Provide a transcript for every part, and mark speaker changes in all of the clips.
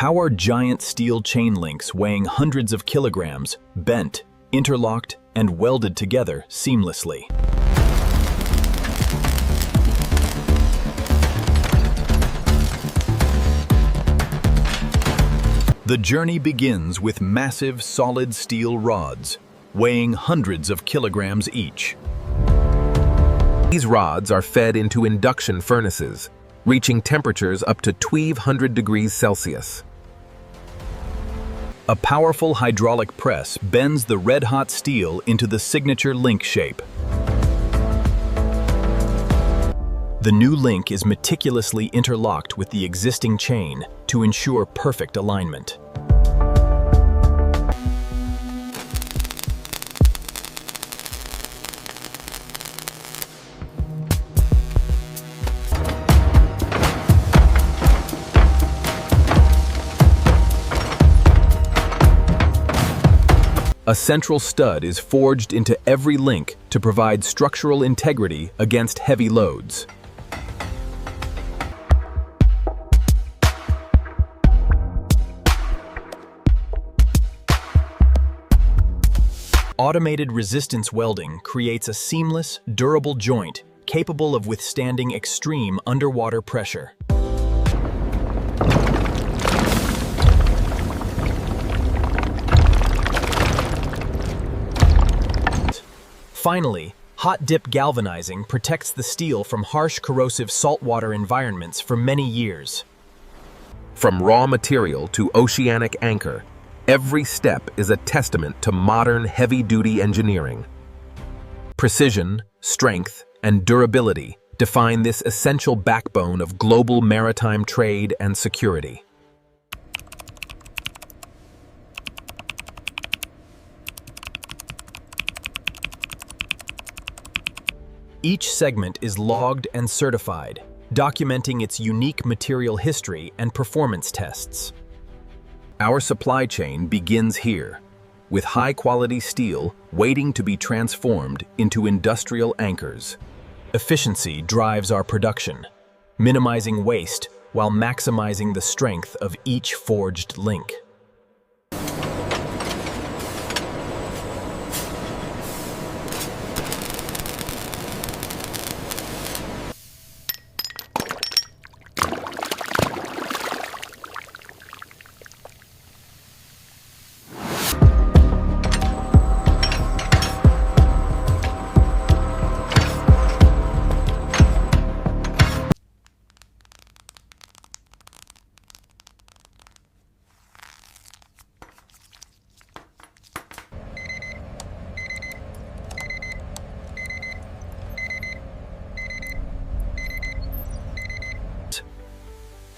Speaker 1: How are giant steel chain links weighing hundreds of kilograms bent, interlocked, and welded together seamlessly? The journey begins with massive solid steel rods, weighing hundreds of kilograms each.
Speaker 2: These rods are fed into induction furnaces, reaching temperatures up to 1200 degrees Celsius.
Speaker 1: A powerful hydraulic press bends the red-hot steel into the signature link shape. The new link is meticulously interlocked with the existing chain to ensure perfect alignment. A central stud is forged into every link to provide structural integrity against heavy loads. Automated resistance welding creates a seamless, durable joint capable of withstanding extreme underwater pressure. Finally, hot dip galvanizing protects the steel from harsh corrosive saltwater environments for many years.
Speaker 2: From raw material to oceanic anchor, every step is a testament to modern heavy-duty engineering. Precision, strength, and durability define this essential backbone of global maritime trade and security.
Speaker 1: Each segment is logged and certified, documenting its unique material history and performance tests.
Speaker 2: Our supply chain begins here, with high-quality steel waiting to be transformed into industrial anchors.
Speaker 1: Efficiency drives our production, minimizing waste while maximizing the strength of each forged link.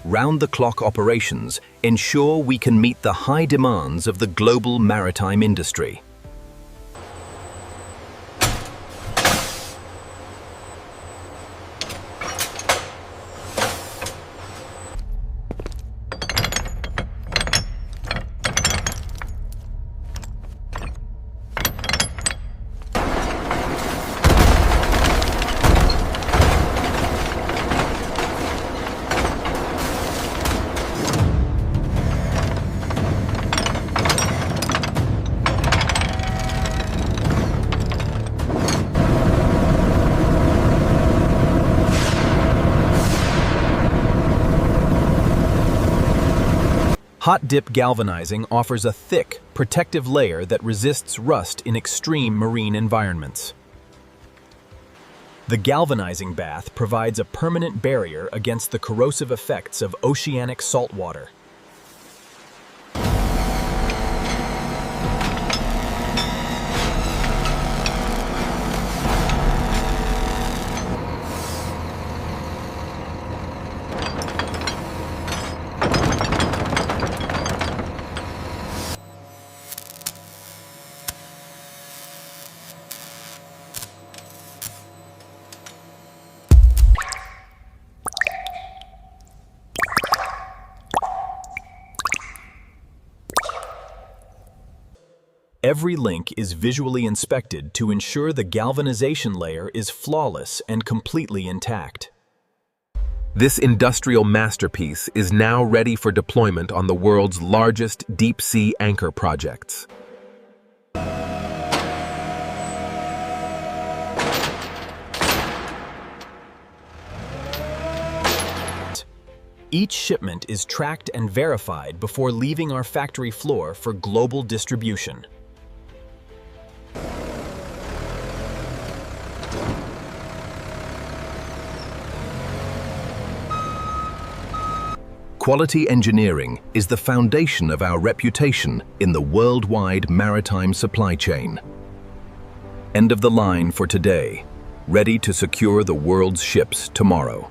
Speaker 1: Round-the-clock operations ensure we can meet the high demands of the global maritime industry. Hot dip galvanizing offers a thick, protective layer that resists rust in extreme marine environments. The galvanizing bath provides a permanent barrier against the corrosive effects of oceanic saltwater. Every link is visually inspected to ensure the galvanization layer is flawless and completely intact.
Speaker 2: This industrial masterpiece is now ready for deployment on the world's largest deep-sea anchor projects.
Speaker 1: Each shipment is tracked and verified before leaving our factory floor for global distribution.
Speaker 3: Quality engineering is the foundation of our reputation in the worldwide maritime supply chain. End of the line for today, ready to secure the world's ships tomorrow.